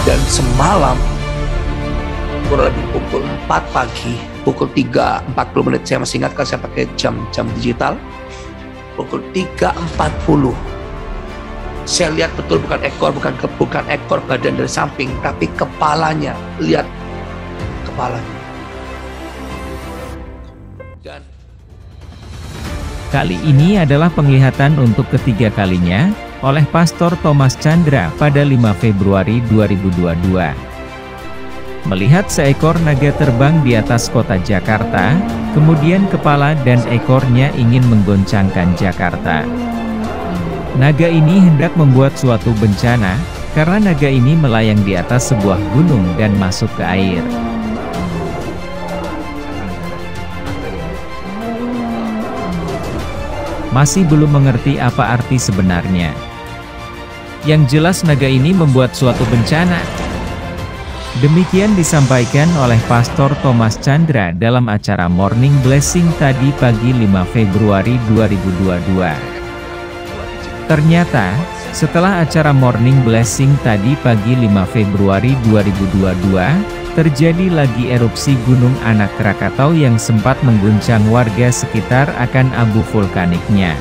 Dan semalam kurang lebih pukul 4 pagi, pukul 3.40 menit, saya masih ingat karena saya pakai jam digital. Pukul 3.40 saya lihat betul, bukan ekor badan dari samping, tapi kepalanya. Lihat kepalanya. Dan kali ini adalah penglihatan untuk ketiga kalinya oleh Pastor Thomas Chandra pada 5 Februari 2022. Melihat seekor naga terbang di atas kota Jakarta, kemudian kepala dan ekornya ingin menggoncangkan Jakarta. Naga ini hendak membuat suatu bencana, karena naga ini melayang di atas sebuah gunung dan masuk ke air. Masih belum mengerti apa arti sebenarnya. Yang jelas naga ini membuat suatu bencana. Demikian disampaikan oleh Pastor Thomas Chandra dalam acara Morning Blessing tadi pagi 5 Februari 2022. Ternyata, setelah acara Morning Blessing tadi pagi 5 Februari 2022, terjadi lagi erupsi Gunung Anak Krakatau yang sempat mengguncang warga sekitar akan abu vulkaniknya.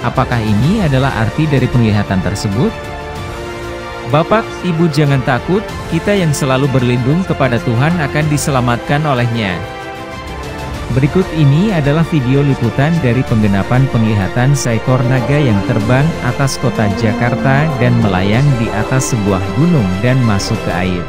Apakah ini adalah arti dari penglihatan tersebut? Bapak, Ibu jangan takut, kita yang selalu berlindung kepada Tuhan akan diselamatkan olehnya. Berikut ini adalah video liputan dari penggenapan penglihatan seekor naga yang terbang atas kota Jakarta dan melayang di atas sebuah gunung dan masuk ke air.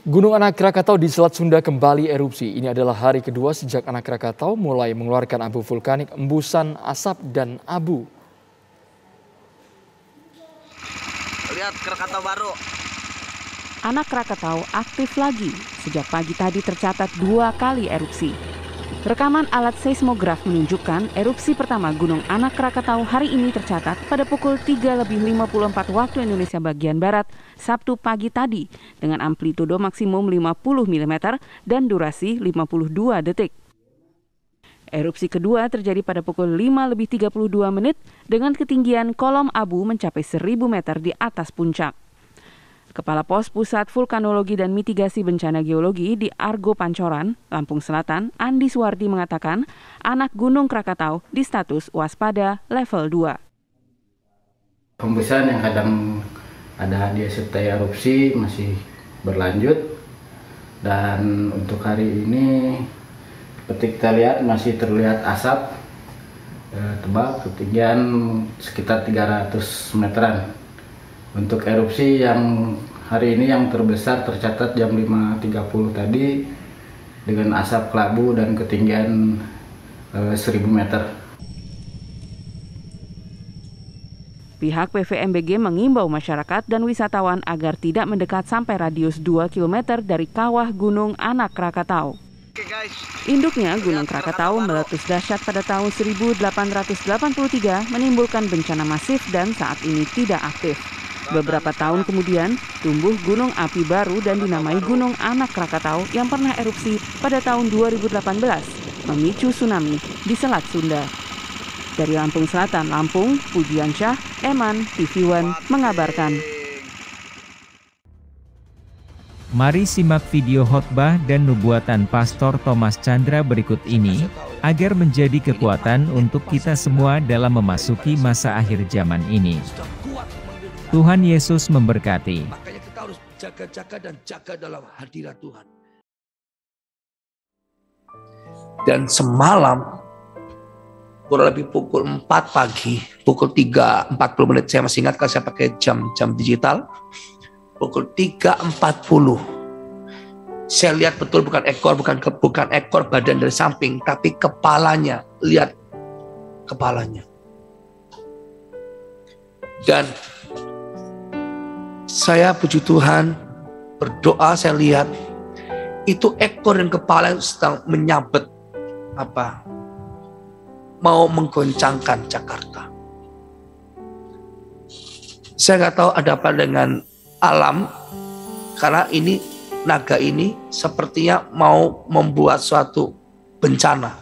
Gunung Anak Krakatau di Selat Sunda kembali erupsi. Ini adalah hari kedua sejak Anak Krakatau mulai mengeluarkan abu vulkanik, embusan asap dan abu. Lihat Krakatau baru. Anak Krakatau aktif lagi. Sejak pagi tadi tercatat 2 kali erupsi. Rekaman alat seismograf menunjukkan erupsi pertama Gunung Anak Krakatau hari ini tercatat pada pukul 3.54 waktu Indonesia bagian Barat, Sabtu pagi tadi, dengan amplitudo maksimum 50 mm dan durasi 52 detik. Erupsi kedua terjadi pada pukul 5.32 menit dengan ketinggian kolom abu mencapai 1.000 meter di atas puncak. Kepala Pos Pusat Vulkanologi dan Mitigasi Bencana Geologi di Argo Pancoran, Lampung Selatan, Andi Suwardi mengatakan anak Gunung Krakatau di status waspada level 2. Hembusan yang kadang ada disertai erupsi masih berlanjut, dan untuk hari ini seperti kita lihat masih terlihat asap tebal ketinggian sekitar 300 meteran. Untuk erupsi yang hari ini yang terbesar tercatat jam 5.30 tadi dengan asap kelabu dan ketinggian 1.000 meter. Pihak PVMBG mengimbau masyarakat dan wisatawan agar tidak mendekat sampai radius 2 km dari kawah Gunung Anak Krakatau. Induknya Gunung Krakatau meletus dahsyat pada tahun 1883 menimbulkan bencana masif dan saat ini tidak aktif. Beberapa tahun kemudian, tumbuh gunung api baru dan dinamai Gunung Anak Krakatau yang pernah erupsi pada tahun 2018, memicu tsunami di Selat Sunda. Dari Lampung Selatan, Lampung, Pujiansyah, Eman, TV One mengabarkan. Mari simak video khotbah dan nubuatan Pastor Thomas Chandra berikut ini, agar menjadi kekuatan untuk kita semua dalam memasuki masa akhir zaman ini. Tuhan Yesus memberkati. makanya kita harus jaga-jaga dan jaga dalam hadirat Tuhan. Dan semalam kurang lebih pukul 4 pagi, pukul 3.40 menit, saya masih ingat karena saya pakai jam digital. Pukul 3.40 saya lihat betul, bukan ekor badan dari samping, tapi kepalanya. Lihat kepalanya. Dan saya puji Tuhan, berdoa, saya lihat itu ekor dan kepala yang sedang menyabet mau menggoncangkan Jakarta. Saya nggak tahu ada apa dengan alam, karena ini naga ini sepertinya mau membuat suatu bencana.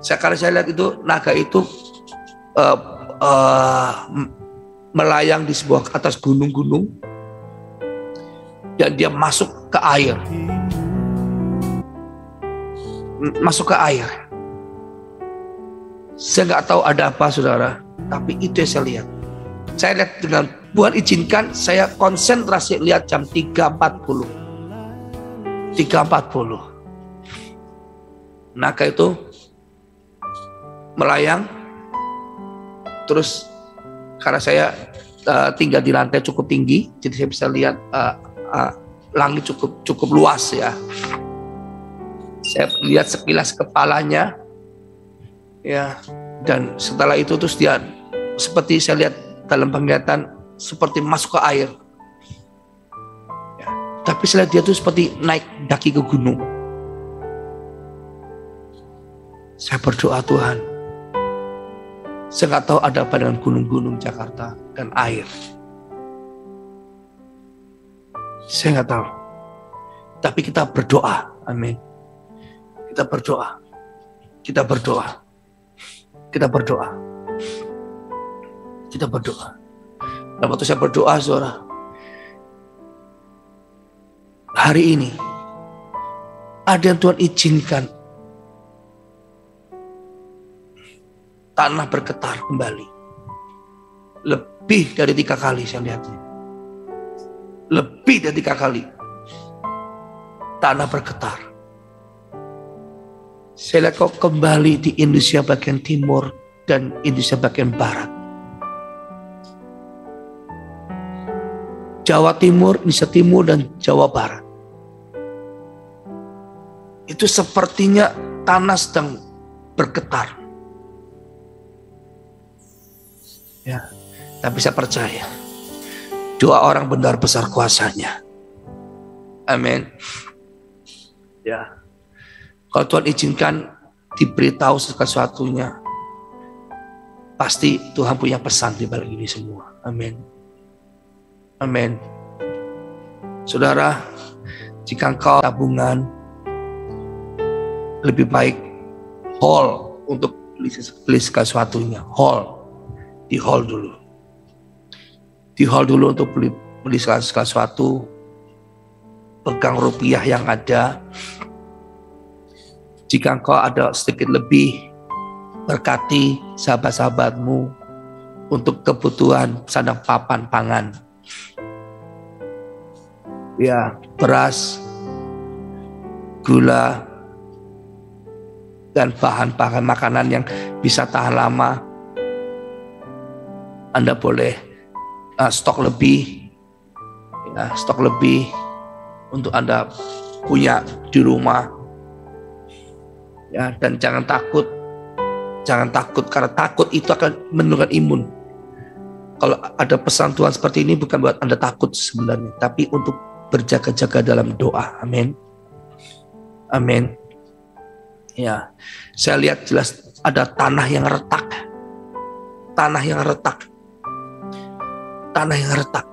Sekarang saya lihat itu naga itu uh, uh, melayang di sebuah atas gunung-gunung dan dia masuk ke air. Masuk ke air. Saya nggak tahu ada apa saudara, tapi itu yang saya lihat. Saya lihat dengan Tuhan izinkan saya konsentrasi lihat jam 3.40. 3.40. Naga itu melayang, terus karena saya tinggal di lantai cukup tinggi, jadi saya bisa lihat langit cukup luas ya. Saya lihat sekilas kepalanya, ya, dan setelah itu terus dia seperti saya lihat dalam penglihatan seperti masuk ke air. Ya, tapi saya lihat dia tuh seperti naik daki ke gunung. Saya berdoa Tuhan, saya nggak tahu ada apa dengan gunung-gunung Jakarta dan air. Saya nggak tahu. Tapi kita berdoa, amin. Kita berdoa. Kita berdoa. Kita berdoa. Kita berdoa. Dan waktu saya berdoa, saudara, hari ini ada yang Tuhan izinkan tanah bergetar kembali. Lebih dari 3 kali saya lihatnya. Lebih dari 3 kali tanah bergetar. Saya lihat kok kembali di Indonesia bagian timur dan Indonesia bagian barat. Jawa Timur, Indonesia Timur dan Jawa Barat. Itu sepertinya tanah sedang bergetar. Ya, tapi saya percaya doa orang benar besar kuasanya. Amin. Ya. Kalau Tuhan izinkan diberitahu sesuatunya, pasti Tuhan punya pesan di balik ini semua. Amin. Amin. Saudara, jika engkau tabungan, lebih baik hold untuk beli sesuatunya. Di hold dulu. Di hold dulu untuk beli sesuatu. Pegang rupiah yang ada. Jika engkau ada sedikit lebih, berkati sahabat-sahabatmu untuk kebutuhan sandang papan pangan. Ya, beras, gula, dan bahan-bahan makanan yang bisa tahan lama. Anda boleh stok lebih, ya, stok lebih untuk Anda punya di rumah. Ya, dan jangan takut karena takut itu akan menurunkan imun. Kalau ada pesan Tuhan seperti ini bukan buat Anda takut sebenarnya, tapi untuk berjaga-jaga dalam doa. Amin. Amin. Ya, saya lihat jelas ada tanah yang retak. Tanah yang retak. Tanah yang retak.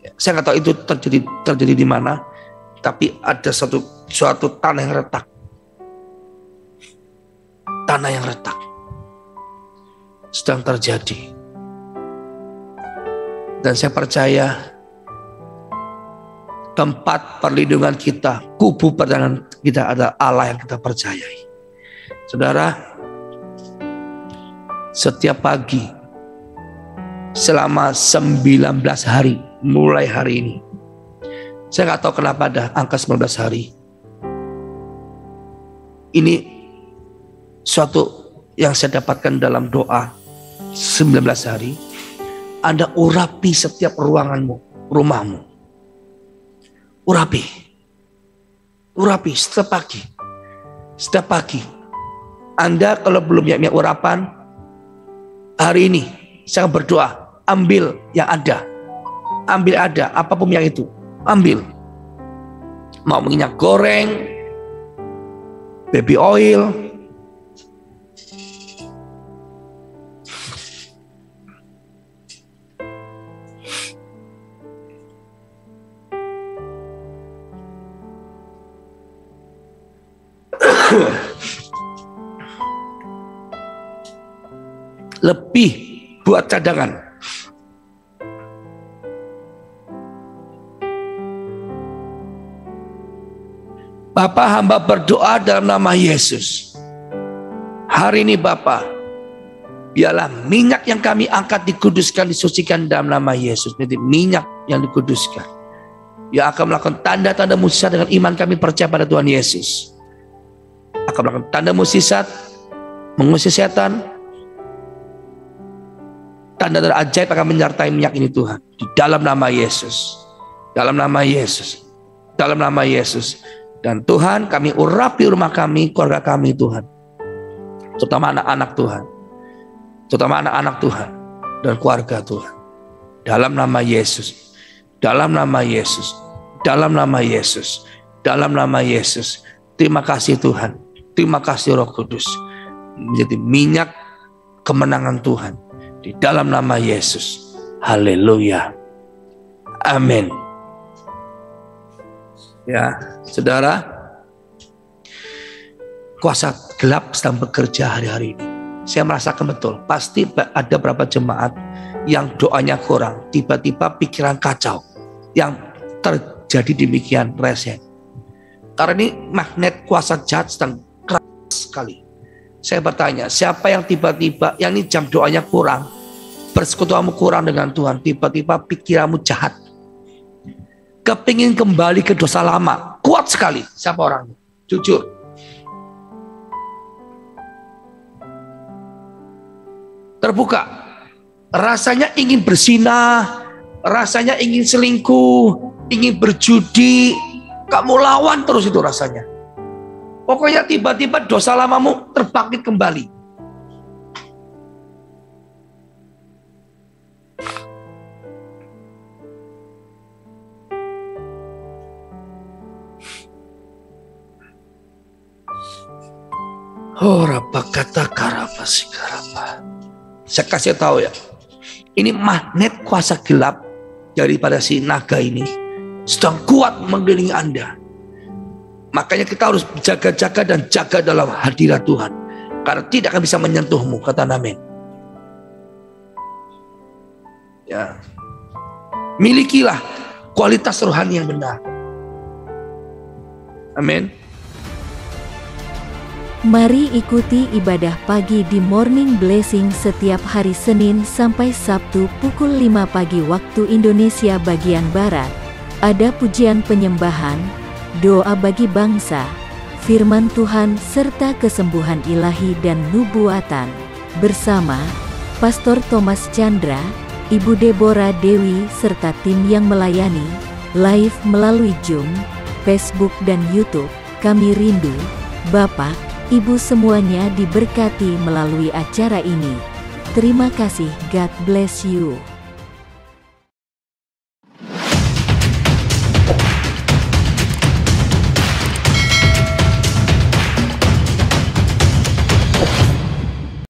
Ya, saya nggak tahu itu terjadi di mana, tapi ada suatu tanah yang retak. Tanah yang retak sedang terjadi. Dan saya percaya tempat perlindungan kita, kubu perlindungan kita adalah Allah yang kita percayai. Saudara, setiap pagi selama 19 hari mulai hari ini, saya nggak tahu kenapa ada angka 19 hari. Ini suatu yang saya dapatkan dalam doa 19 hari. Anda urapi setiap ruanganmu, rumahmu. Urapi setiap pagi. Setiap pagi. Anda kalau belum punya urapan, hari ini saya berdoa, ambil yang ada. Ambil ada, apapun yang itu. Ambil. Mau minyak goreng, baby oil, lebih buat cadangan. Bapak, hamba berdoa dalam nama Yesus. Hari ini Bapak, biarlah minyak yang kami angkat dikuduskan, disucikan dalam nama Yesus. Jadi minyak yang dikuduskan, yang akan melakukan tanda-tanda mukjizat dengan iman kami percaya pada Tuhan Yesus. Akan melakukan tanda mukjizat, mengusir setan, tanda-tanda ajaib akan menyertai minyak ini Tuhan. Di dalam nama Yesus, dalam nama Yesus, dalam nama Yesus. Dan Tuhan, kami urapi rumah kami, keluarga kami Tuhan, terutama anak-anak Tuhan, terutama anak-anak Tuhan dan keluarga Tuhan. Dalam nama Yesus, dalam nama Yesus, dalam nama Yesus, dalam nama Yesus. Terima kasih Tuhan, terima kasih Roh Kudus, menjadi minyak kemenangan Tuhan di dalam nama Yesus. Haleluya, amin. Ya, saudara, kuasa gelap sedang bekerja hari-hari ini. Saya merasakan betul, pasti ada beberapa jemaat yang doanya kurang, tiba-tiba pikiran kacau, yang terjadi demikian rese. Karena ini magnet kuasa jahat sedang keras sekali. Saya bertanya, siapa yang tiba-tiba, yang ini jam doanya kurang, persekutuanmu kurang dengan Tuhan, tiba-tiba pikiranmu jahat, kepingin kembali ke dosa lama, kuat sekali. Siapa orangnya? Jujur. Terbuka. Rasanya ingin berzinah, rasanya ingin selingkuh, ingin berjudi. Kamu lawan terus itu rasanya. Pokoknya tiba-tiba dosa lamamu terbangkit kembali. Oh, kata karabasi karaba. Saya kasih tahu ya, ini magnet kuasa gelap daripada si naga ini sedang kuat mengelilingi Anda. Makanya kita harus jaga-jaga dan jaga dalam hadirat Tuhan, karena tidak akan bisa menyentuhmu. Kata amin. Ya, milikilah kualitas rohani yang benar. Amin. Mari ikuti ibadah pagi di Morning Blessing setiap hari Senin sampai Sabtu pukul 5 pagi waktu Indonesia bagian Barat. Ada pujian penyembahan, doa bagi bangsa, firman Tuhan serta kesembuhan ilahi dan nubuatan. Bersama Pastor Thomas Chandra, Ibu Deborah Dewi serta tim yang melayani, live melalui Zoom, Facebook dan YouTube. Kami rindu, Bapak, Ibu semuanya diberkati melalui acara ini. Terima kasih, God bless you.